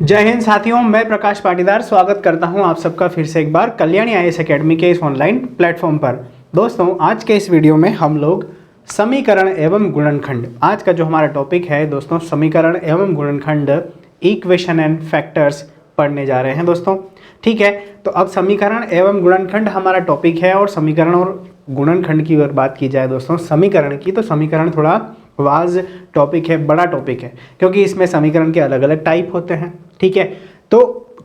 जय हिंद साथियों, मैं प्रकाश पाटीदार स्वागत करता हूं आप सबका फिर से एक बार कल्याणी आईएएस एकेडमी के इस ऑनलाइन प्लेटफॉर्म पर। दोस्तों, आज के इस वीडियो में हम लोग समीकरण एवं गुणनखंड, आज का जो हमारा टॉपिक है दोस्तों, समीकरण एवं गुणनखंड, इक्वेशन एंड फैक्टर्स पढ़ने जा रहे हैं दोस्तों। ठीक है, तो अब समीकरण एवं गुणनखंड हमारा टॉपिक है और समीकरण और गुणनखंड की अगर बात की जाए दोस्तों समीकरण की, तो समीकरण थोड़ा वाज टॉपिक है, बड़ा टॉपिक है, क्योंकि इसमें समीकरण के अलग अलग टाइप होते हैं। ठीक है, तो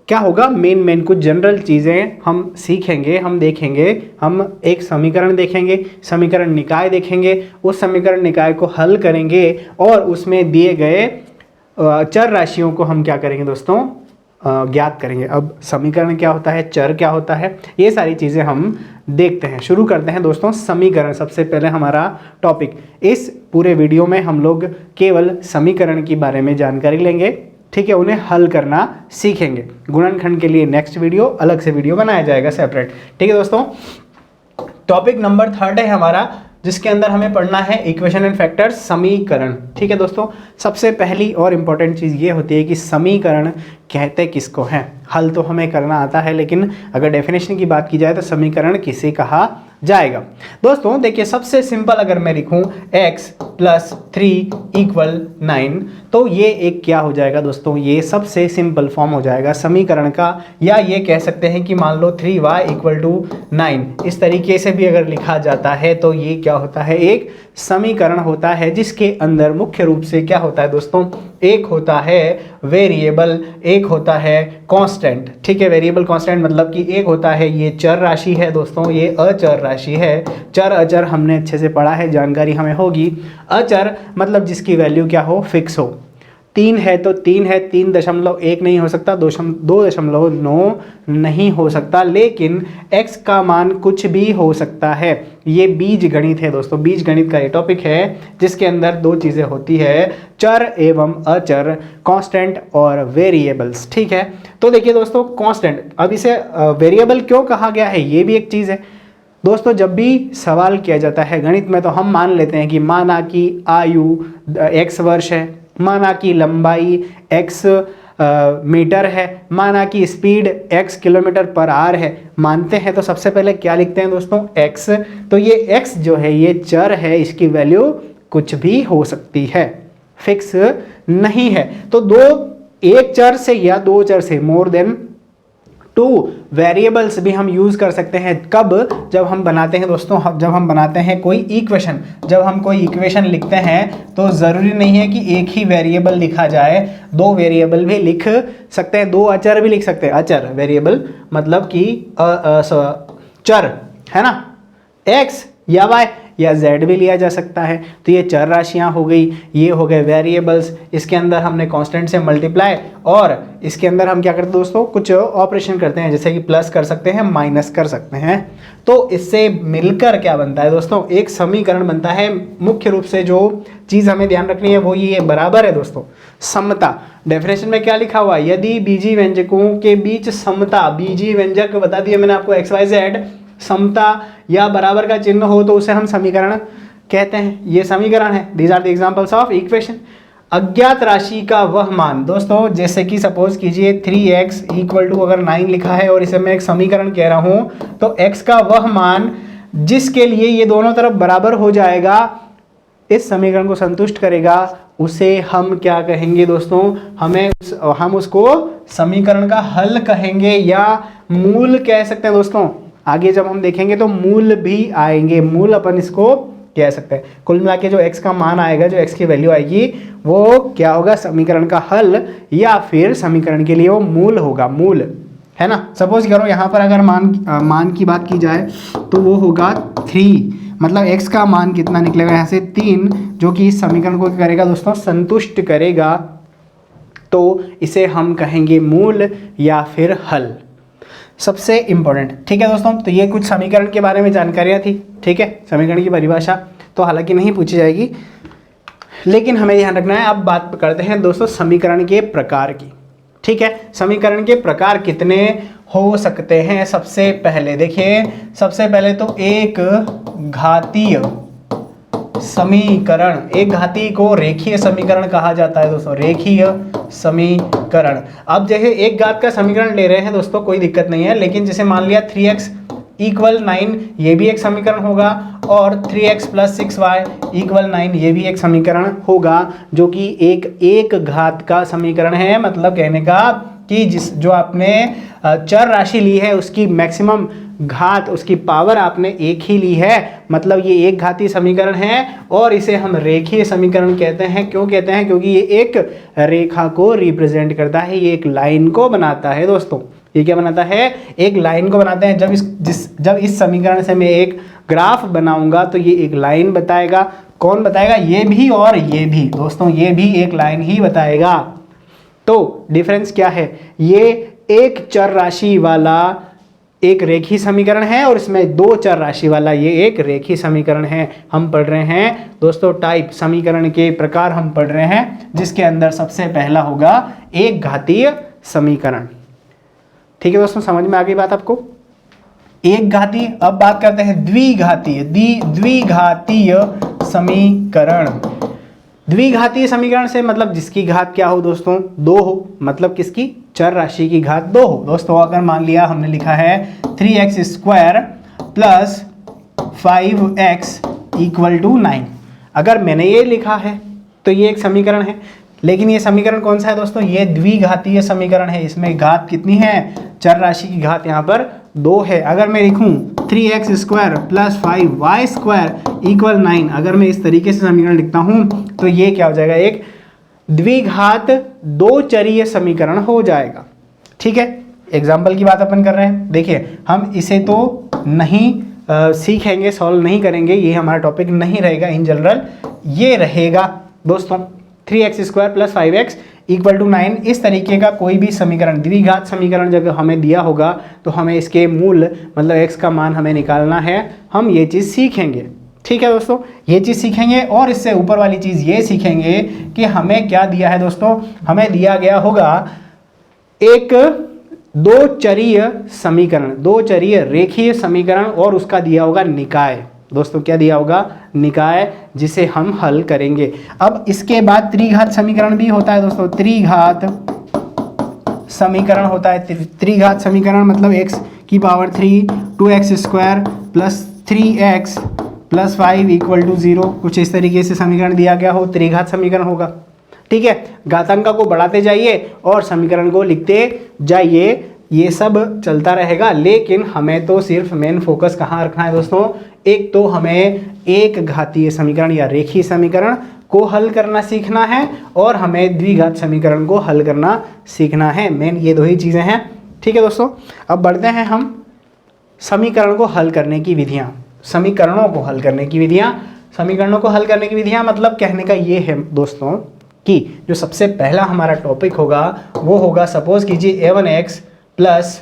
क्या होगा, मेन कुछ जनरल चीज़ें हम सीखेंगे, हम देखेंगे। हम एक समीकरण देखेंगे, समीकरण निकाय देखेंगे, उस समीकरण निकाय को हल करेंगे और उसमें दिए गए चर राशियों को हम क्या करेंगे दोस्तों, ज्ञात करेंगे। अब समीकरण क्या होता है, चर क्या होता है, ये सारी चीज़ें हम देखते हैं। शुरू करते हैं दोस्तों समीकरण, सबसे पहले हमारा टॉपिक। इस पूरे वीडियो में हम लोग केवल समीकरण के बारे में जानकारी लेंगे, ठीक है, उन्हें हल करना सीखेंगे। गुणनखंड के लिए नेक्स्ट वीडियो, अलग से वीडियो बनाया जाएगा सेपरेट। ठीक है दोस्तों, टॉपिक नंबर 3 है हमारा, जिसके अंदर हमें पढ़ना है इक्वेशन एंड फैक्टर्स, समीकरण। ठीक है दोस्तों, सबसे पहली और इम्पॉर्टेंट चीज़ ये होती है कि समीकरण कहते किसको हैं। हल तो हमें करना आता है, लेकिन अगर डेफिनेशन की बात की जाए तो समीकरण किसे कहा जाएगा। दोस्तों देखिए, सबसे सिंपल अगर मैं लिखूं x + 3 = 9, तो ये एक क्या हो जाएगा दोस्तों, ये सबसे सिंपल फॉर्म हो जाएगा समीकरण का। या ये कह सकते हैं कि मान लो 3y = 9, इस तरीके से भी अगर लिखा जाता है तो ये क्या होता है, एक समीकरण होता है, जिसके अंदर मुख्य रूप से क्या होता है दोस्तों, एक होता है वेरिएबल, एक होता है कांस्टेंट। ठीक है, वेरिएबल कांस्टेंट मतलब कि एक होता है ये चर राशि है दोस्तों, ये अचर राशि है। चर अचर हमने अच्छे से पढ़ा है, जानकारी हमें होगी। अचर मतलब जिसकी वैल्यू क्या हो, फिक्स हो। 3 है तो 3 है, 3.1 नहीं हो सकता, 2.9 नहीं हो सकता, लेकिन x का मान कुछ भी हो सकता है। ये बीज गणित है दोस्तों, बीज गणित का ये टॉपिक है, जिसके अंदर दो चीज़ें होती है, चर एवं अचर, कांस्टेंट और वेरिएबल्स। ठीक है, तो देखिए दोस्तों, कांस्टेंट, अब इसे वेरिएबल क्यों कहा गया है, ये भी एक चीज़ है दोस्तों। जब भी सवाल किया जाता है गणित में, तो हम मान लेते हैं कि माना कि आयु x वर्ष है, माना कि लंबाई x मीटर है, माना कि स्पीड x km/h है, मानते हैं तो सबसे पहले क्या लिखते हैं दोस्तों, x। तो ये x जो है ये चर है, इसकी वैल्यू कुछ भी हो सकती है, फिक्स नहीं है। तो एक चर से या दो चर से मोर देन 2 वेरिएबल्स भी हम यूज कर सकते हैं। कब, जब हम बनाते हैं दोस्तों, जब हम बनाते हैं कोई इक्वेशन, जब हम कोई इक्वेशन लिखते हैं तो ज़रूरी नहीं है कि एक ही वेरिएबल लिखा जाए, 2 वेरिएबल भी लिख सकते हैं, 2 अचर भी लिख सकते हैं। अचर वेरिएबल मतलब कि चर है ना, x या y या z भी लिया जा सकता है। तो ये चर राशियां हो गई, ये हो गए वेरिएबल्स। इसके अंदर हमने कांस्टेंट से मल्टीप्लाई, और इसके अंदर हम क्या करते हैं दोस्तों, कुछ ऑपरेशन करते हैं, जैसे कि प्लस कर सकते हैं, माइनस कर सकते हैं। तो इससे मिलकर क्या बनता है दोस्तों, एक समीकरण बनता है। मुख्य रूप से जो चीज़ हमें ध्यान रखनी है वो ये बराबर है दोस्तों, समता। डेफिनेशन में क्या लिखा हुआ, यदि बीजी व्यंजकों के बीच समता, बीजी व्यंजक बता दिए मैंने आपको, XYZ, समता या बराबर का चिन्ह हो तो उसे हम समीकरण कहते हैं। ये समीकरण है, these are the examples of equation. अज्ञात राशि का वह मान दोस्तों, जैसे कि सपोज कीजिए 3x = अगर 9 लिखा है और इसे मैं एक समीकरण कह रहा हूं, तो x का वह मान जिसके लिए ये दोनों तरफ बराबर हो जाएगा, इस समीकरण को संतुष्ट करेगा, उसे हम क्या कहेंगे दोस्तों, हम उसको समीकरण का हल कहेंगे या मूल कह सकते हैं दोस्तों। आगे जब हम देखेंगे तो मूल भी आएंगे, मूल अपन इसको कह सकते हैं। कुल मिला के जो x का मान आएगा, जो x की वैल्यू आएगी, वो क्या होगा, समीकरण का हल या फिर समीकरण के लिए वो मूल होगा, मूल है ना। सपोज करो यहाँ पर अगर मान की बात की जाए तो वो होगा 3, मतलब x का मान कितना निकलेगा यहाँ से 3, जो कि इस समीकरण को करेगा दोस्तों, संतुष्ट करेगा। तो इसे हम कहेंगे मूल या फिर हल, सबसे इंपॉर्टेंट। ठीक है दोस्तों, तो ये कुछ समीकरण के बारे में जानकारियाँ थी। ठीक है, समीकरण की परिभाषा तो हालांकि नहीं पूछी जाएगी, लेकिन हमें ध्यान रखना है। अब बात करते हैं दोस्तों समीकरण के प्रकार की। ठीक है, समीकरण के प्रकार कितने हो सकते हैं। सबसे पहले देखिए, सबसे पहले तो एक घातीय समीकरण। एक घाती को रेखीय समीकरण कहा जाता है दोस्तों, रेखीय समीकरण। अब जैसे एक घात का समीकरण ले रहे हैं दोस्तों, कोई दिक्कत नहीं है, लेकिन जैसे मान लिया 3x इक्वल 9, ये भी एक समीकरण होगा, और 3x प्लस 6y इक्वल 9, ये भी एक समीकरण होगा, जो कि एक घात का समीकरण है। मतलब कहने का कि जो आपने चर राशि ली है उसकी मैक्सिमम घात, उसकी पावर आपने एक ही ली है, मतलब ये एक घातीय समीकरण है, और इसे हम रेखीय समीकरण कहते हैं। क्यों कहते हैं? क्योंकि ये एक रेखा को रिप्रेजेंट करता है, ये एक लाइन को बनाता है दोस्तों। ये क्या बनाता है? एक लाइन को बनाते हैं। जब इस समीकरण से मैं एक ग्राफ बनाऊंगा तो ये एक लाइन बताएगा। कौन बताएगा? ये भी और ये भी दोस्तों, ये भी एक लाइन ही बताएगा। तो डिफरेंस क्या है? ये एक चर राशि वाला एक रेखीय समीकरण है, और इसमें दो चर राशि वाला ये एक रेखीय समीकरण है। हम पढ़ रहे हैं दोस्तों टाइप, समीकरण के प्रकार हम पढ़ रहे हैं, जिसके अंदर सबसे पहला होगा एक घातीय समीकरण। ठीक है दोस्तों, समझ में आ गई बात आपको? एक घातीय। अब बात करते हैं द्विघातीय। द्विघातीय समीकरण। द्विघातीय समीकरण से मतलब जिसकी घात क्या हो दोस्तों? 2 हो। मतलब किसकी? चर राशि की घात 2 हो दोस्तों। अगर मान लिया हमने लिखा है 3x square plus 5x equal to 9, अगर मैंने ये लिखा है तो ये एक समीकरण है। लेकिन ये समीकरण कौन सा है दोस्तों? ये द्विघातीय समीकरण है। इसमें घात कितनी है? चर राशि की घात यहाँ पर 2 है। अगर मैं लिखूं 3x square plus 5y square equal 9, अगर मैं इस तरीके से समीकरण लिखता हूं तो ये क्या हो जाएगा? एक द्विघात दो चरीय समीकरण हो जाएगा। ठीक है, एग्जाम्पल की बात अपन कर रहे हैं। देखिए, हम इसे तो नहीं सीखेंगे, सॉल्व नहीं करेंगे, ये हमारा टॉपिक नहीं रहेगा इन जनरल। ये रहेगा दोस्तों 3x square plus 5x equal to 9। इस तरीके का कोई भी समीकरण, द्विघात समीकरण जब हमें दिया होगा तो हमें इसके मूल मतलब x का मान हमें निकालना है। हम ये चीज़ सीखेंगे। ठीक है दोस्तों, ये चीज़ सीखेंगे, और इससे ऊपर वाली चीज़ ये सीखेंगे कि हमें क्या दिया है दोस्तों? हमें दिया गया होगा एक दो चरीय समीकरण, दो चरीय रेखीय समीकरण, और उसका दिया होगा निकाय। दोस्तों क्या दिया होगा? निकाय, जिसे हम हल करेंगे। अब इसके बाद त्रिघात समीकरण भी होता है दोस्तों। त्रिघात समीकरण होता है। त्रिघात समीकरण मतलब x की power 3 2x square plus 3x plus 5 equal to 0, कुछ इस तरीके से समीकरण दिया गया हो, त्रिघात समीकरण होगा। ठीक है, घातांक को बढ़ाते जाइए और समीकरण को लिखते जाइए, ये सब चलता रहेगा। लेकिन हमें तो सिर्फ मेन फोकस कहाँ रखना है दोस्तों? एक तो हमें एक घातीय समीकरण या रेखीय समीकरण को हल करना सीखना है, और हमें द्विघात समीकरण को हल करना सीखना है। मेन ये दो ही चीज़ें हैं। ठीक है दोस्तों, अब बढ़ते हैं हम समीकरण को हल करने की विधियाँ, समीकरणों को हल करने की विधियाँ। समीकरणों को हल करने की विधियाँ मतलब कहने का ये है दोस्तों कि जो सबसे पहला हमारा टॉपिक होगा वो होगा, सपोज कीजिए a1x plus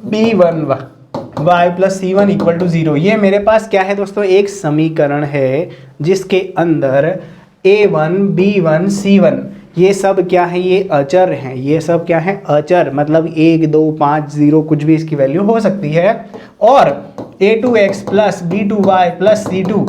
b1y plus c1 equal to 0। ये मेरे पास क्या है दोस्तों? एक समीकरण है जिसके अंदर a1 b1 c1 ये सब क्या है? ये अचर हैं। ये सब क्या है? अचर, मतलब 1 2 5 0 कुछ भी इसकी वैल्यू हो सकती है। और a2x plus b2y plus c2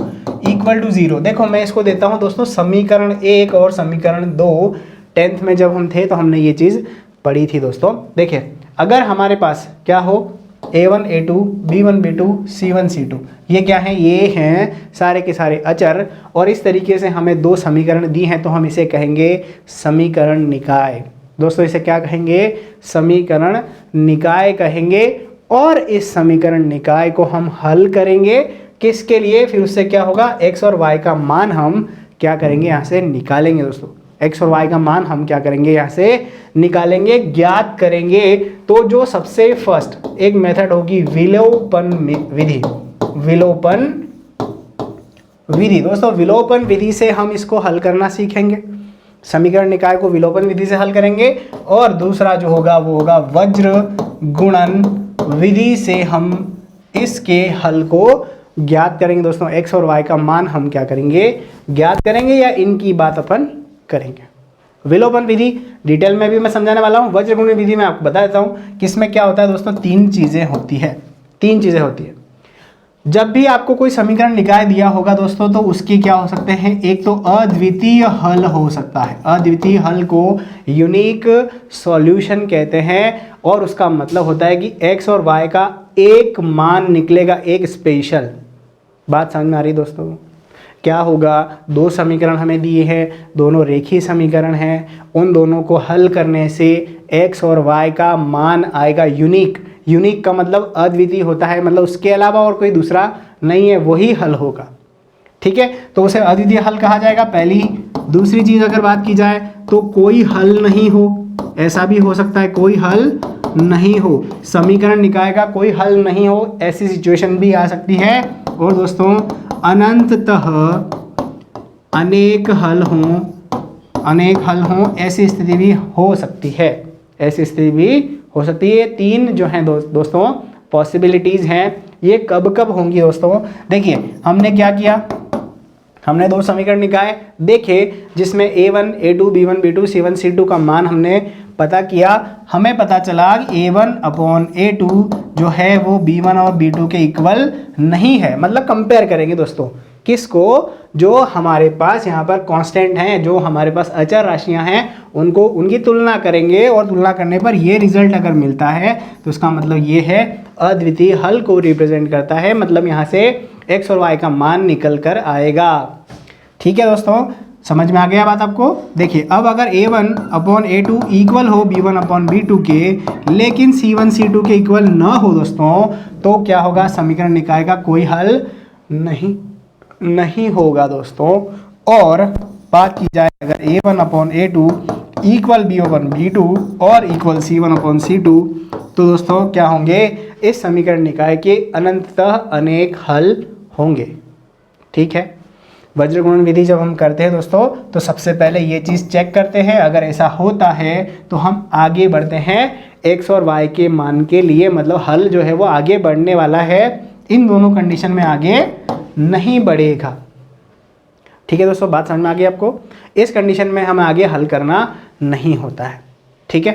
equal to 0। देखो मैं इसको देता हूँ दोस्तों समीकरण 1 और समीकरण 2। 10th में जब हम थे तो हमने ये चीज़ पढ़ी थी दोस्तों। देखिए, अगर हमारे पास क्या हो a1 a2 b1 b2 c1 c2, ये क्या है? ये हैं सारे के सारे अचर, और इस तरीके से हमें दो समीकरण दी हैं तो हम इसे कहेंगे समीकरण निकाय। दोस्तों इसे क्या कहेंगे? समीकरण निकाय कहेंगे। और इस समीकरण निकाय को हम हल करेंगे किसके लिए? फिर उससे क्या होगा? x और y का मान हम क्या करेंगे? यहाँ से निकालेंगे दोस्तों। x और y का मान हम क्या करेंगे? यहाँ से निकालेंगे, ज्ञात करेंगे। तो जो सबसे फर्स्ट एक मेथड होगी विलोपन विधि। विलोपन विधि दोस्तों, विलोपन विधि से हम इसको हल करना सीखेंगे। समीकरण निकाय को विलोपन विधि से हल करेंगे। और दूसरा जो होगा वो होगा वज्र गुणन विधि से हम इसके हल को ज्ञात करेंगे दोस्तों। x और y का मान हम क्या करेंगे? ज्ञात करेंगे, या इनकी बात अपन करेंगे। विलोपन विधि डिटेल में भी मैं समझाने वाला हूँ। वज्र गुणन विधि में आपको बता देता हूँ कि इसमें क्या होता है दोस्तों? तीन चीज़ें होती है। जब भी आपको कोई समीकरण निकाय दिया होगा दोस्तों, तो उसके क्या हो सकते हैं, एक तो अद्वितीय हल हो सकता है। अद्वितीय हल को यूनिक सॉल्यूशन कहते हैं, और उसका मतलब होता है कि x और y का एक मान निकलेगा, एक स्पेशल। बात समझ में आ रही दोस्तों? क्या होगा, दो समीकरण हमें दिए हैं, दोनों रेखीय समीकरण हैं, उन दोनों को हल करने से x और y का मान आएगा यूनिक। यूनिक का मतलब अद्वितीय होता है, मतलब उसके अलावा और कोई दूसरा नहीं है, वही हल होगा। ठीक है, तो उसे अद्वितीय हल कहा जाएगा, पहली। दूसरी चीज अगर बात की जाए तो कोई हल नहीं हो, ऐसा भी हो सकता है, कोई हल नहीं हो, समीकरण निकाय का कोई हल नहीं हो, ऐसी सिचुएशन भी आ सकती है। और दोस्तों अनंततः अनेक हल हों, ऐसी स्थिति भी हो सकती है, ऐसी स्थिति भी हो सकती है। तीन जो हैं दोस्तों पॉसिबिलिटीज हैं, ये कब कब होंगी दोस्तों? देखिए हमने क्या किया, हमने दो समीकरण निकाय देखे, जिसमें a1 a2 b1 b2 c1 c2 का मान हमने पता किया। हमें पता चला कि a1 अपॉन a2 जो है वो b1 और b2 के इक्वल नहीं है। मतलब कंपेयर करेंगे दोस्तों, किसको? जो हमारे पास यहाँ पर कांस्टेंट हैं, जो हमारे पास अचर राशियाँ हैं, उनको उनकी तुलना करेंगे, और तुलना करने पर ये रिजल्ट अगर मिलता है तो उसका मतलब ये है अद्वितीय हल को रिप्रेजेंट करता है। मतलब यहाँ से x और y का मान निकल कर आएगा। ठीक है दोस्तों, समझ में आ गया बात आपको? देखिए अब अगर a1 अपॉन a2 इक्वल हो b1 अपॉन b2 के, लेकिन c1 c2 के इक्वल ना हो दोस्तों, तो क्या होगा, समीकरण निकाय का कोई हल नहीं होगा दोस्तों। और बात की जाए अगर a1 upon a2 equal b upon b2 और इक्वल c1 अपॉन c2, तो दोस्तों क्या होंगे, इस समीकरण निकाय के अनंततः अनेक हल होंगे। ठीक है, वज्र गुणन विधि जब हम करते हैं दोस्तों, तो सबसे पहले ये चीज़ चेक करते हैं। अगर ऐसा होता है तो हम आगे बढ़ते हैं x और y के मान के लिए, मतलब हल जो है वो आगे बढ़ने वाला है, इन दोनों कंडीशन में आगे नहीं बढ़ेगा। ठीक है दोस्तों, बात समझ में आ गई आपको? इस कंडीशन में हमें आगे हल करना नहीं होता है। ठीक है,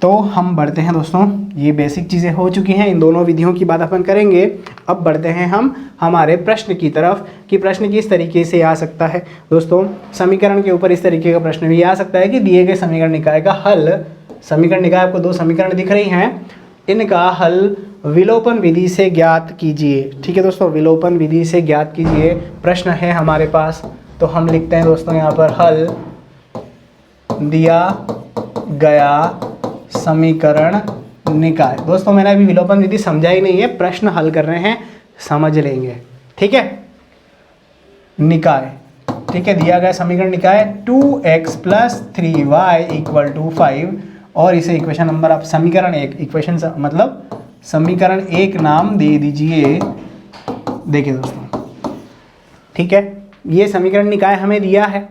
तो हम बढ़ते हैं दोस्तों, ये बेसिक चीज़ें हो चुकी हैं, इन दोनों विधियों की बात अपन करेंगे। अब बढ़ते हैं हम हमारे प्रश्न की तरफ कि प्रश्न किस तरीके से आ सकता है। दोस्तों समीकरण के ऊपर इस तरीके का प्रश्न भी आ सकता है कि दिए गए समीकरण निकाय का हल, समीकरण निकाय आपको दो समीकरण दिख रही हैं, इनका हल विलोपन विधि से ज्ञात कीजिए। ठीक है दोस्तों, विलोपन विधि से ज्ञात कीजिए प्रश्न है हमारे पास। तो हम लिखते हैं दोस्तों यहाँ पर हल दिया गया समीकरण निकाय। दोस्तों मैंने अभी विलोपन विधि समझा ही नहीं है, प्रश्न हल कर रहे हैं, समझ लेंगे। ठीक है, निकाय, ठीक है, दिया गया समीकरण निकाय 2x plus 3y equal to 5, और इसे इक्वेशन नंबर आप समीकरण एक, इक्वेशन मतलब समीकरण एक नाम दे दीजिए। देखिए दोस्तों, ठीक है, ये समीकरण निकाय हमें दिया है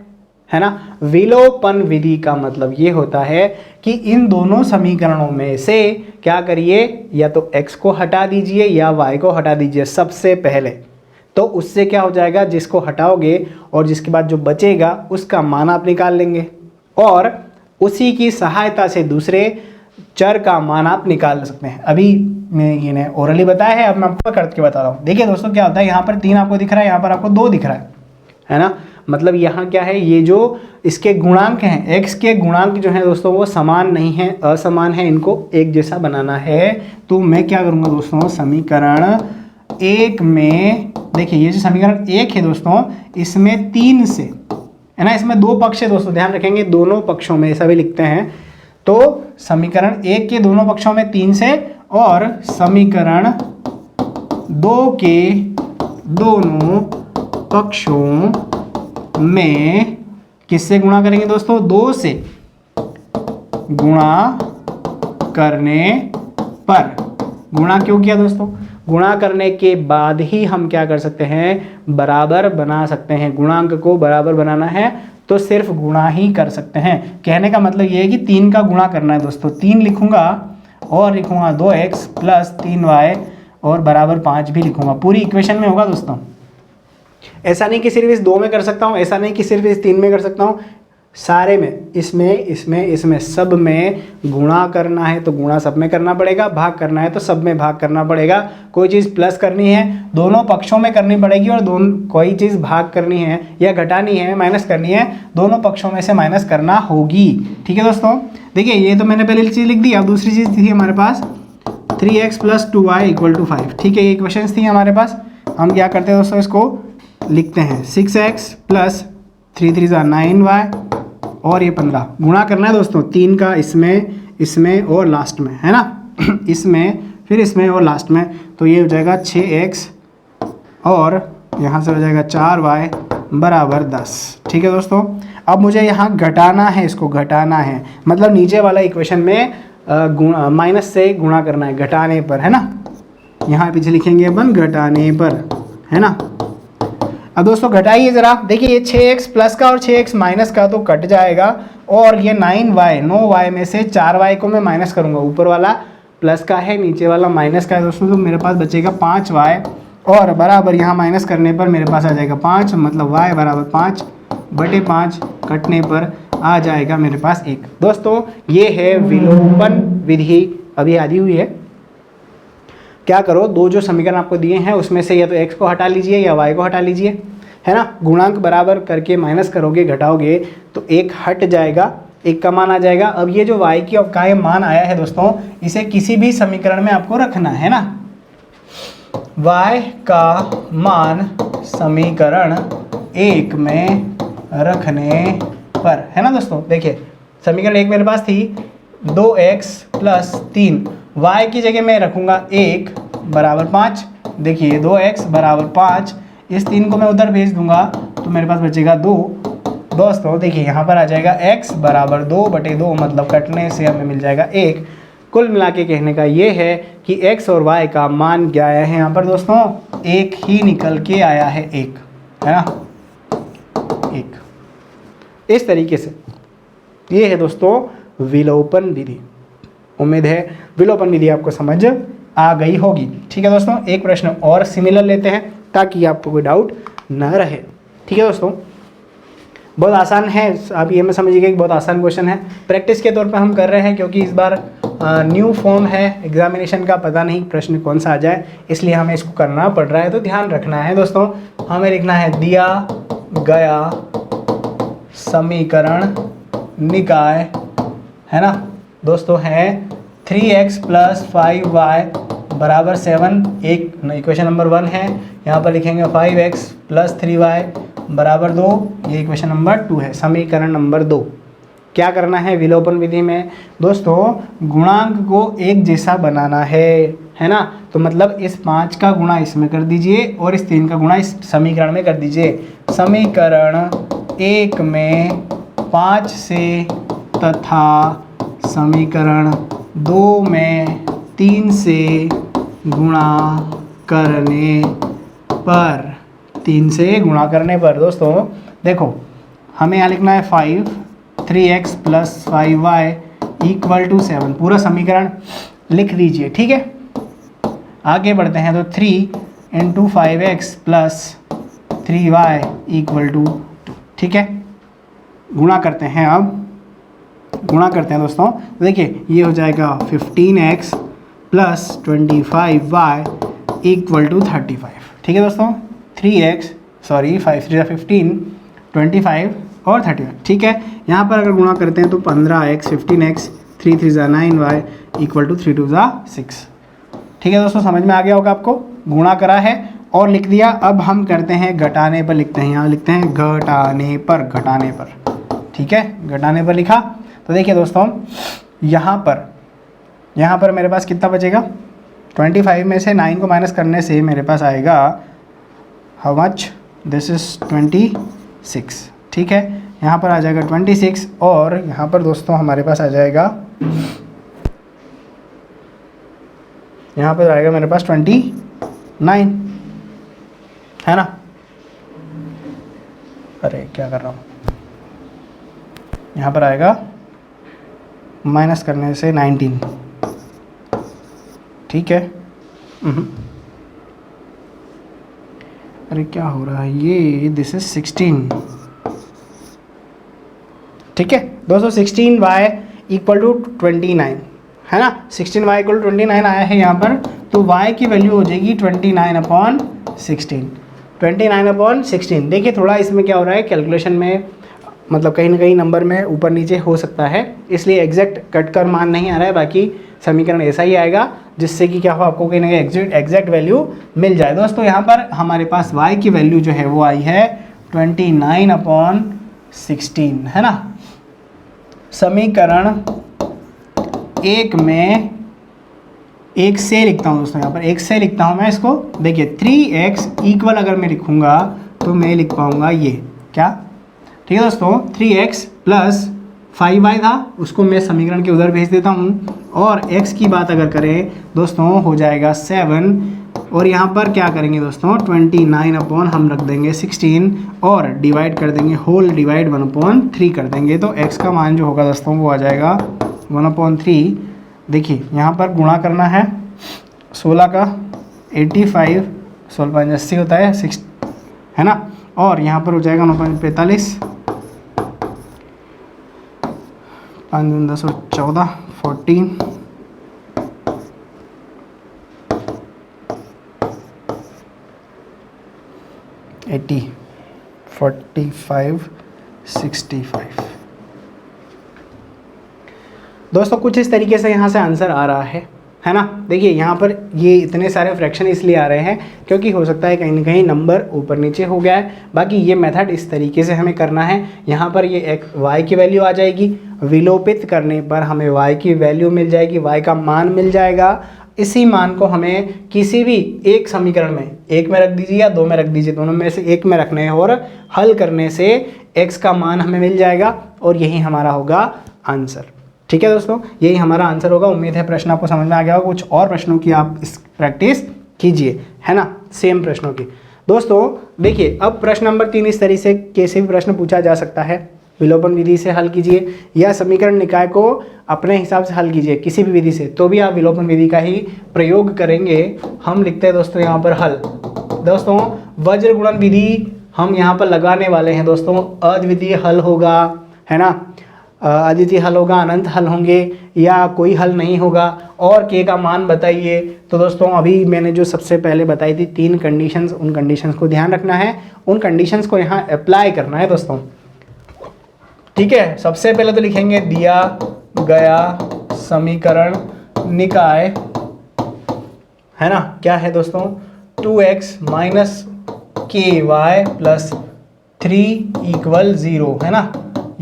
ना। विलोपन विधि का मतलब ये होता है कि इन दोनों समीकरणों में से क्या करिए, या तो x को हटा दीजिए या y को हटा दीजिए सबसे पहले। तो उससे क्या हो जाएगा, जिसको हटाओगे और जिसके बाद जो बचेगा उसका मान आप निकाल लेंगे, और उसी की सहायता से दूसरे चर का मान आप निकाल सकते हैं। अभी मैंने ओरली बताया है, अब मैं आपको करके बता रहा हूँ। देखिए दोस्तों क्या होता है, यहाँ पर 3 आपको दिख रहा है, यहाँ पर आपको 2 दिख रहा है ना। मतलब यहाँ क्या है, ये जो इसके गुणांक हैं, x के गुणांक जो हैं दोस्तों वो समान नहीं है, असमान है, इनको एक जैसा बनाना है। तो मैं क्या करूँगा दोस्तों, समीकरण एक में देखिए, ये जो समीकरण एक है दोस्तों, इसमें 3 से है ना, इसमें 2 पक्ष है दोस्तों, ध्यान रखेंगे दोनों पक्षों में, ऐसा भी लिखते हैं। तो समीकरण एक के दोनों पक्षों में 3 से, और समीकरण 2 के दोनों पक्षों में किससे गुणा करेंगे दोस्तों, 2 से गुणा करने पर। गुणा क्यों किया दोस्तों, गुणा करने के बाद ही हम क्या कर सकते हैं, बराबर बना सकते हैं। गुणांक को बराबर बनाना है तो सिर्फ गुणा ही कर सकते हैं। कहने का मतलब ये है कि 3 का गुणा करना है दोस्तों, 3 लिखूंगा और लिखूंगा 2x प्लस 3y और बराबर 5 भी लिखूंगा, पूरी इक्वेशन में होगा दोस्तों। ऐसा नहीं कि सिर्फ इस 2 में कर सकता हूँ, ऐसा नहीं कि सिर्फ इस 3 में कर सकता हूँ, सारे में, इसमें सब में गुणा करना है तो गुणा सब में करना पड़ेगा, भाग करना है तो सब में भाग करना पड़ेगा। कोई चीज़ प्लस करनी है दोनों पक्षों में करनी पड़ेगी, और कोई चीज़ भाग करनी है या घटानी है, माइनस करनी है, दोनों पक्षों में से माइनस करना होगी। ठीक है दोस्तों, देखिए ये तो मैंने पहले चीज़ लिख दी। अब दूसरी चीज़ थी हमारे पास 3x + 2y = 5। ठीक है, ये इक्वेशंस थी हमारे पास। हम क्या करते हैं दोस्तों, इसको लिखते हैं 6x + 3 3 9y और ये 15 गुणा करना है दोस्तों, 3 का इसमें और लास्ट में, है ना इसमें फिर इसमें और लास्ट में, तो ये हो जाएगा 6x और यहाँ से हो जाएगा 4y = 10। ठीक है दोस्तों, अब मुझे यहाँ घटाना है, इसको घटाना है, मतलब नीचे वाला इक्वेशन में माइनस से गुणा करना है, घटाने पर, है ना। यहाँ पीछे लिखेंगे अपन घटाने पर, है ना। अब दोस्तों घटाइए ज़रा, देखिए ये 6x प्लस का और 6x माइनस का तो कट जाएगा, और ये 9y में से 4y को मैं माइनस करूँगा। ऊपर वाला प्लस का है, नीचे वाला माइनस का है दोस्तों, तो मेरे पास बचेगा 5y, और बराबर यहाँ माइनस करने पर मेरे पास आ जाएगा 5, मतलब y = 5/5 कटने पर आ जाएगा मेरे पास 1। दोस्तों ये है विलोपन विधि, अभी आदि हुई है। क्या करो, दो जो समीकरण आपको दिए हैं उसमें से या तो x को हटा लीजिए या y को हटा लीजिए, है ना। गुणांक बराबर करके माइनस करोगे, घटाओगे तो एक हट जाएगा, एक का मान आ जाएगा। अब ये जो y का ये मान आया है दोस्तों, इसे किसी भी समीकरण में आपको रखना है ना। y का मान समीकरण 1 में रखने पर, है ना दोस्तों। देखिए समीकरण 1 मेरे पास थी 2x + 3, y की जगह मैं रखूँगा 1 = 5। देखिए 2x = 5, इस 3 को मैं उधर भेज दूंगा तो मेरे पास बचेगा 2। दोस्तों देखिए यहाँ पर आ जाएगा x = 2/2, मतलब कटने से हमें मिल जाएगा 1। कुल मिला के कहने का ये है कि x और y का मान क्या आया है यहाँ पर दोस्तों, 1 ही निकल के आया है, 1, है ना, 1। इस तरीके से ये है दोस्तों विलोपन विधि। उम्मीद है विलोपन विधि आपको समझ आ गई होगी। ठीक है दोस्तों, एक प्रश्न और सिमिलर लेते हैं ताकि आपको कोई डाउट न रहे। ठीक है दोस्तों, बहुत आसान है, आप ये मैं समझिएगा कि बहुत आसान क्वेश्चन है। प्रैक्टिस के तौर पे हम कर रहे हैं क्योंकि इस बार न्यू फॉर्म है एग्जामिनेशन का, पता नहीं प्रश्न कौन सा आ जाए, इसलिए हमें इसको करना पड़ रहा है। तो ध्यान रखना है दोस्तों, हमें लिखना है दिया गया समीकरण निकाय, है ना दोस्तों, है 3x + 5y = 7। एक इक्वेशन नंबर 1 है, यहाँ पर लिखेंगे 5x + 3y = 2, ये इक्वेशन नंबर 2 है, समीकरण नंबर 2। क्या करना है विलोपन विधि में दोस्तों, गुणांक को एक जैसा बनाना है ना। तो मतलब इस 5 का गुणा इसमें कर दीजिए और इस 3 का गुणा इस समीकरण में कर दीजिए। समीकरण 1 में 5 से तथा समीकरण 2 में 3 से गुणा करने पर, 3 से गुणा करने पर दोस्तों देखो हमें यहाँ लिखना है 3x + 5y = 7, पूरा समीकरण लिख दीजिए। ठीक है, आगे बढ़ते हैं तो 3 × 5x + 3y = 2। ठीक है, गुणा करते हैं, अब गुणा करते हैं दोस्तों। देखिए ये हो जाएगा 15x + 25y = 35। ठीक है दोस्तों, 5 3 15, 25 और 35। ठीक है, यहाँ पर अगर गुणा करते हैं तो 15x, 15x, 3 3 9y = 3 2 6। ठीक है दोस्तों, समझ में आ गया होगा आपको, गुणा करा है और लिख दिया। अब हम करते हैं घटाने पर, लिखते हैं, यहाँ लिखते हैं घटाने पर। ठीक है, घटाने पर लिखा। तो देखिए दोस्तों यहाँ पर मेरे पास कितना बचेगा, 25 में से 9 को माइनस करने से मेरे पास आएगा हाउ मच, दिस इज़ 26। ठीक है, यहाँ पर आ जाएगा 26 और यहाँ पर दोस्तों हमारे पास आ जाएगा, यहाँ पर आएगा मेरे पास 29, है ना। अरे क्या कर रहा हूँ, यहाँ पर आएगा माइनस करने से 19। ठीक है, अरे क्या हो रहा है ये, दिस इज 16। ठीक है दोस्तों, 16y इक्वल टू 29 है ना, 16y इक्वल टू 29 आया है यहाँ पर, तो y की वैल्यू हो जाएगी 29/16, 29/16। देखिए थोड़ा इसमें क्या हो रहा है कैलकुलेशन में, मतलब कहीं ना कहीं नंबर में ऊपर नीचे हो सकता है, इसलिए एग्जैक्ट कट कर मान नहीं आ रहा है, बाकी समीकरण ऐसा ही आएगा जिससे कि क्या हो आपको कहीं ना कहीं एग्जैक्ट वैल्यू मिल जाए। दोस्तों यहाँ पर हमारे पास y की वैल्यू जो है वो आई है 29/16 है ना। समीकरण एक में एक से लिखता हूँ दोस्तों, यहाँ पर एक से लिखता हूँ मैं इसको। देखिए 3x इक्वल अगर मैं लिखूँगा तो मैं लिख पाऊँगा ये क्या, ठीक है दोस्तों, 3x प्लस 5y था, उसको मैं समीकरण के उधर भेज देता हूँ, और x की बात अगर करें दोस्तों हो जाएगा 7, और यहाँ पर क्या करेंगे दोस्तों 29 हम रख देंगे 16 और डिवाइड कर देंगे, होल डिवाइड 1/3 कर देंगे, तो x का मान जो होगा दोस्तों वो आ जाएगा 1/3। देखिए यहाँ पर गुणा करना है 16 का 85, 16 80 होता है 6 है ना, और यहाँ पर हो जाएगा 9/45, 5 10 14 14 80 45 65। दोस्तों कुछ इस तरीके से यहाँ से आंसर आ रहा है ना। देखिए यहाँ पर ये इतने सारे फ्रैक्शन इसलिए आ रहे हैं क्योंकि हो सकता है कहीं ना कहीं नंबर ऊपर नीचे हो गया है। बाकी ये मेथड इस तरीके से हमें करना है। यहाँ पर ये y की वैल्यू आ जाएगी, विलोपित करने पर हमें y की वैल्यू मिल जाएगी, y का मान मिल जाएगा। इसी मान को हमें किसी भी एक समीकरण में, एक में रख दीजिए या दो में रख दीजिए, दोनों में से एक में रखने हैं और हल करने से x का मान हमें मिल जाएगा और यही हमारा होगा आंसर। ठीक है दोस्तों, यही हमारा आंसर होगा। उम्मीद है प्रश्न आपको समझ में आ गया होगा। कुछ और प्रश्नों की आप इस प्रैक्टिस कीजिए, है ना, सेम प्रश्नों की। दोस्तों देखिए अब प्रश्न नंबर 3 इस तरीके से कैसे भी प्रश्न पूछा जा सकता है। विलोपन विधि से हल कीजिए या समीकरण निकाय को अपने हिसाब से हल कीजिए, किसी भी विधि से, तो भी आप विलोपन विधि का ही प्रयोग करेंगे। हम लिखते हैं दोस्तों यहाँ पर हल। दोस्तों वज्र गुणन विधि हम यहाँ पर लगाने वाले हैं दोस्तों। अद्वितीय हल होगा, है ना, अद्वितीय हल होगा, अनंत हल होंगे या कोई हल नहीं होगा, और के का मान बताइए। तो दोस्तों अभी मैंने जो सबसे पहले बताई थी 3 कंडीशंस, उन कंडीशंस को ध्यान रखना है, उन कंडीशंस को यहाँ अप्लाई करना है दोस्तों। ठीक है, सबसे पहले तो लिखेंगे दिया गया समीकरण निकाय, है ना, क्या है दोस्तों 2x माइनस ky प्लस 3 = 0, है ना,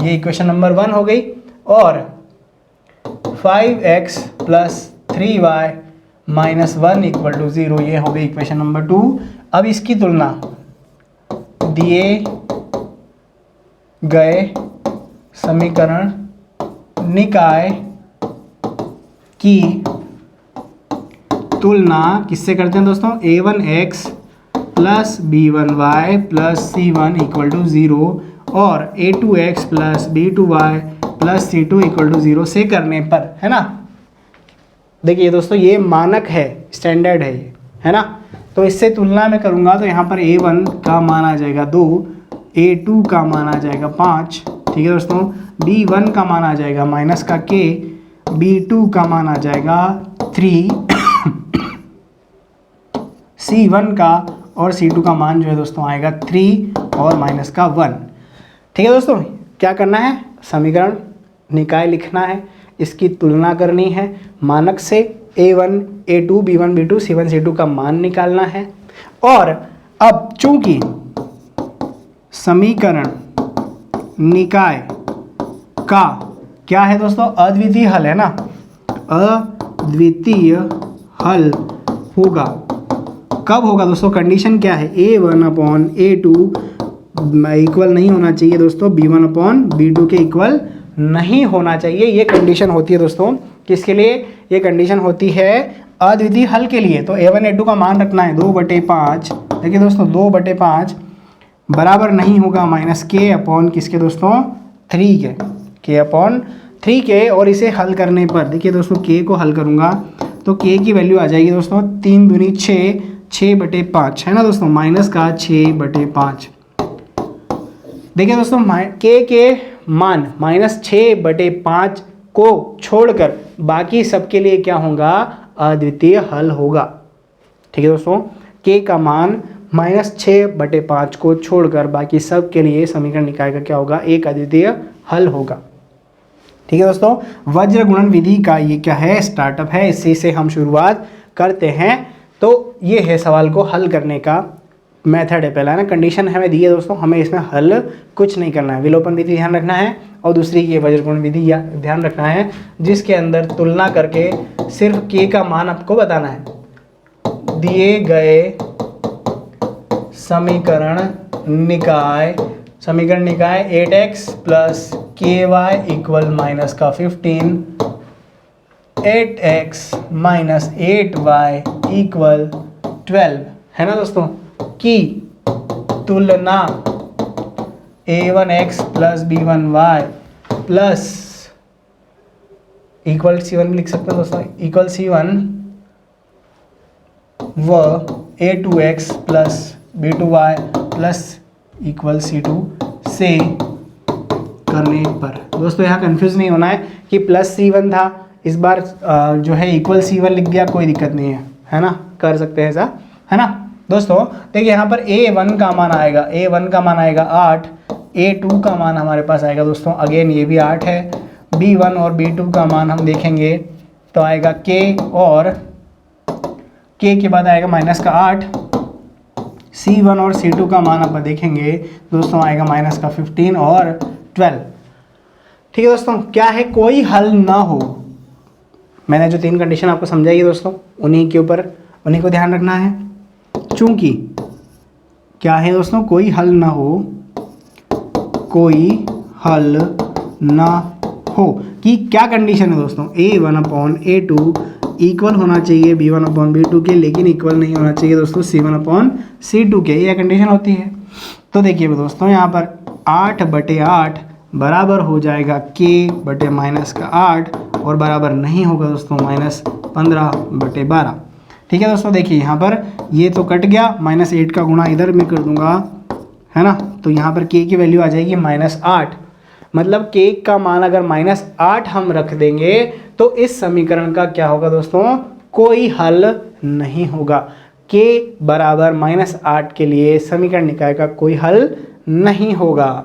ये इक्वेशन नंबर 1 हो गई। और 5x प्लस 3y माइनस 1 = 0, ये हो गई इक्वेशन नंबर 2। अब इसकी तुलना दिए गए समीकरण निकाय की तुलना किससे करते हैं दोस्तों, a1x plus b1y plus c1 = 0 और a2x plus b2y plus c2 = 0 से करने पर, है ना। देखिए दोस्तों ये मानक है, स्टैंडर्ड है ये, है ना। तो इससे तुलना में करूँगा तो यहाँ पर a1 का मान आ जाएगा 2, a2 का मान आ जाएगा 5, ठीक है दोस्तों, b1 का मान आ जाएगा माइनस का k, b2 का मान आ जाएगा 3, c1 का और c2 का मान जो है दोस्तों आएगा 3 और माइनस का 1। ठीक है दोस्तों, क्या करना है, समीकरण निकाय लिखना है, इसकी तुलना करनी है मानक से, a1 a2 b1 b2 c1 c2 का मान निकालना है। और अब चूंकि समीकरण निकाय का क्या है दोस्तों, अद्वितीय हल है ना, अद्वितीय हल होगा। कब होगा दोस्तों, कंडीशन क्या है, a1/a2 इक्वल नहीं होना चाहिए दोस्तों b1/b2 के इक्वल नहीं होना चाहिए। ये कंडीशन होती है दोस्तों, किसके लिए, ये कंडीशन होती है अद्वितीय हल के लिए। तो a1 a2 का मान रखना है 2/5। देखिए दोस्तों 2/5 बराबर नहीं होगा माइनस के अपॉन किसके दोस्तों, 3 के, k/3 के। और इसे हल करने पर देखिए दोस्तों k को हल करूँगा तो k की वैल्यू आ जाएगी दोस्तों 3 दूनी 6, 6/5, है ना दोस्तों, माइनस का 6/5। देखिए दोस्तों k के मान -6/5 को छोड़कर बाकी सबके लिए क्या होगा, अद्वितीय हल होगा। ठीक है दोस्तों, k का मान -6/5 को छोड़कर बाकी सब के लिए समीकरण निकाय का क्या होगा, एक अद्वितीय हल होगा। ठीक है दोस्तों, वज्र गुणन विधि का ये क्या है, स्टार्टअप है, इसी से हम शुरुआत करते हैं। तो ये है सवाल को हल करने का मेथड है। पहला है ना, कंडीशन हमें दी है दोस्तों, हमें इसमें हल कुछ नहीं करना है, विलोपन विधि ध्यान रखना है, और दूसरी ये वज्र गुणन विधि ध्यान रखना है, जिसके अंदर तुलना करके सिर्फ k का मान आपको बताना है। दिए गए समीकरण निकाय 8x plus ky equal minus का 15, 8x माइनस 8y इक्वल 12 है ना दोस्तों, की तुलना a1x plus b1y plus equal c1 लिख सकते हैं दोस्तों, इक्वल c1 व a2x plus b2y plus equal c2 से करने पर। दोस्तों यहाँ कंफ्यूज नहीं होना है कि प्लस c1 था, इस बार जो है इक्वल c1 लिख दिया, कोई दिक्कत नहीं है ना, कर सकते हैं ऐसा, है ना दोस्तों। देखिए यहाँ पर a1 का मान आएगा, a1 का मान आएगा 8, a2 का मान हमारे पास आएगा दोस्तों, अगेन ये भी 8 है, b1 और b2 का मान हम देखेंगे तो आएगा k, और k के बाद आएगा माइनस का 8, c1 और c2 का मान आप देखेंगे दोस्तों आएगा माइनस का 15 और 12। ठीक है दोस्तों, क्या है, कोई हल ना हो। मैंने जो 3 कंडीशन आपको समझाई है दोस्तों, उन्हीं के ऊपर उन्हीं को ध्यान रखना है। चूंकि क्या है दोस्तों, कोई हल ना हो, कोई हल ना हो कि क्या कंडीशन है दोस्तों, a1/a2 इक्वल होना चाहिए b1/b2 के, लेकिन इक्वल नहीं होना चाहिए दोस्तों c1/c2 के, यह कंडीशन होती है। तो देखिए दोस्तों यहाँ पर 8/8 बराबर हो जाएगा k बटे माइनस का 8, और बराबर नहीं होगा दोस्तों -15/12। ठीक है दोस्तों, देखिए यहाँ पर ये तो कट गया, -8 का गुणा इधर मैं कर दूंगा, है ना, तो यहाँ पर k की वैल्यू आ जाएगी -8। मतलब k का मान अगर -8 हम रख देंगे तो इस समीकरण का क्या होगा दोस्तों, कोई हल नहीं होगा। k बराबर -8 के लिए समीकरण निकाय का कोई हल नहीं होगा।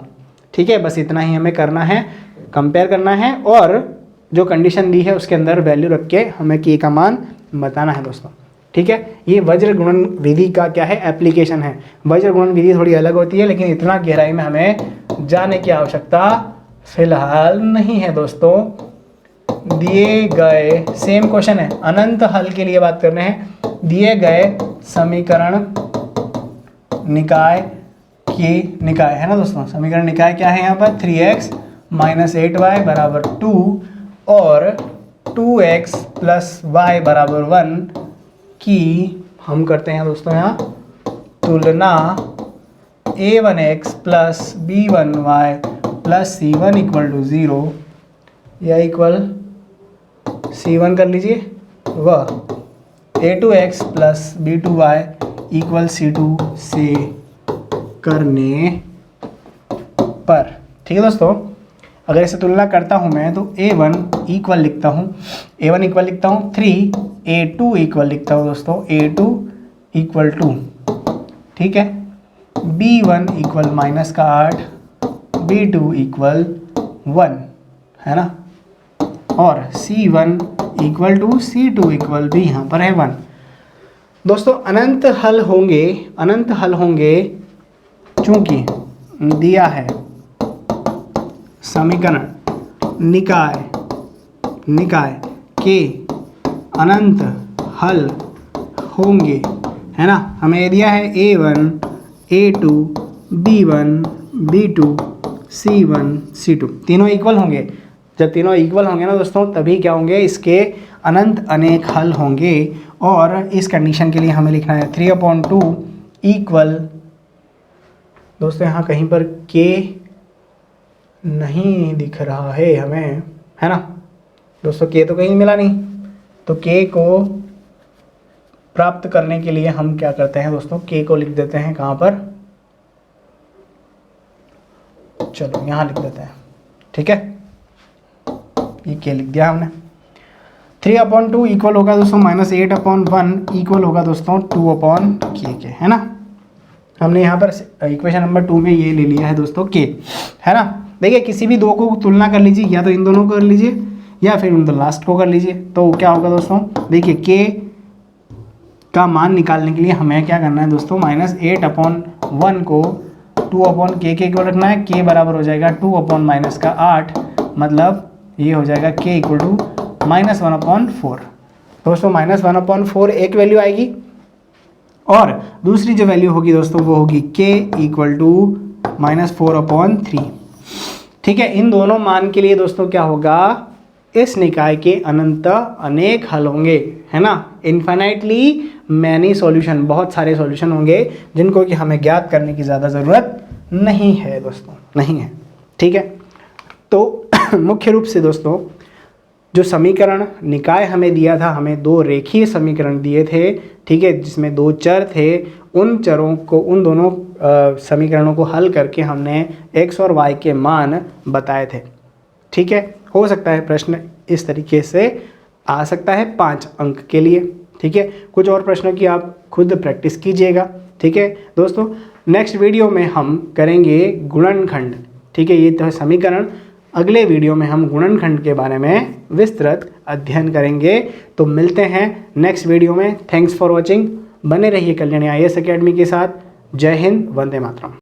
ठीक है, बस इतना ही हमें करना है, कंपेयर करना है, और जो कंडीशन दी है उसके अंदर वैल्यू रख के हमें k का मान बताना है दोस्तों। ठीक है, ये वज्र गुणन विधि का क्या है, एप्लीकेशन है। वज्र गुणन विधि थोड़ी अलग होती है, लेकिन इतना गहराई में हमें जाने की आवश्यकता फिलहाल नहीं है दोस्तों। दिए गए, सेम क्वेश्चन है, अनंत हल के लिए बात कर रहे हैं। दिए गए समीकरण निकाय के निकाय है ना दोस्तों, समीकरण निकाय क्या है यहाँ पर, 3x माइनस 8y बराबर 2 और 2x प्लस y बराबर 1 की हम करते हैं दोस्तों यहाँ तुलना a1x plus b1y plus c1 equal to 0 या इक्वल c1 कर लीजिए, व a2x plus b2y equal c2 से करने पर। ठीक है दोस्तों, अगर इसे तुलना करता हूँ मैं तो a1 इक्वल लिखता हूँ, a1 इक्वल लिखता हूँ 3, a2 इक्वल लिखता हूँ दोस्तों a2 इक्वल 2। ठीक है, b1 इक्वल माइनस का 8, b2 इक्वल 1 है ना, और c1 equal to c2 equal भी यहाँ पर है 1। दोस्तों अनंत हल होंगे, अनंत हल होंगे चूंकि दिया है समीकरण निकाय के अनंत हल होंगे, है ना। हमें दिया है a1, a2, b1, b2, c1, c2 तीनों इक्वल होंगे। जब तीनों इक्वल होंगे ना दोस्तों, तभी क्या होंगे, इसके अनंत अनेक हल होंगे। और इस कंडीशन के लिए हमें लिखना है 3/2 इक्वल, दोस्तों यहाँ कहीं पर k नहीं दिख रहा है हमें, है ना दोस्तों, k तो कहीं मिला नहीं। तो k को प्राप्त करने के लिए हम क्या करते हैं दोस्तों, k को लिख देते हैं कहाँ पर, चलो यहाँ लिख देते हैं, ठीक है, ये के लिख दिया हमने। 3/2 इक्वल होगा दोस्तों -8/1 इक्वल होगा दोस्तों 2/k के, है ना। हमने यहाँ पर इक्वेशन नंबर 2 में ये ले लिया है दोस्तों k, है ना। देखिए किसी भी दो को तुलना कर लीजिए, या तो इन दोनों को कर लीजिए या फिर इन लास्ट को कर लीजिए। तो क्या होगा दोस्तों, देखिए k का मान निकालने के लिए हमें क्या करना है दोस्तों, -8/1 को 2/k के इक्वल रखना है। k बराबर हो जाएगा 2/-8, मतलब ये हो जाएगा k इक्वल टू -1/4। दोस्तों -1/4 एक वैल्यू आएगी, और दूसरी जो वैल्यू होगी दोस्तों वो होगी k इक्वल टू -4/3। ठीक है, इन दोनों मान के लिए दोस्तों क्या होगा, इस निकाय के अनंत अनेक हल होंगे, है ना। इन्फिनाइटली मैनी सॉल्यूशन, बहुत सारे सॉल्यूशन होंगे जिनको कि हमें ज्ञात करने की ज़्यादा ज़रूरत नहीं है दोस्तों, नहीं है। ठीक है, तो मुख्य रूप से दोस्तों जो समीकरण निकाय हमें दिया था, हमें दो रेखीय समीकरण दिए थे, ठीक है, जिसमें दो चर थे। उन चरों को, उन दोनों समीकरणों को हल करके हमने x और y के मान बताए थे। ठीक है, हो सकता है प्रश्न इस तरीके से आ सकता है 5 अंक के लिए। ठीक है, कुछ और प्रश्नों की आप खुद प्रैक्टिस कीजिएगा। ठीक है दोस्तों, नेक्स्ट वीडियो में हम करेंगे गुणनखंड। ठीक है, ये तो है समीकरण। अगले वीडियो में हम गुणनखंड के बारे में विस्तृत अध्ययन करेंगे। तो मिलते हैं नेक्स्ट वीडियो में। Thanks for watching. बने रहिए कल्याणी IAS अकेडमी के साथ। जय हिंद, वंदे मातरम।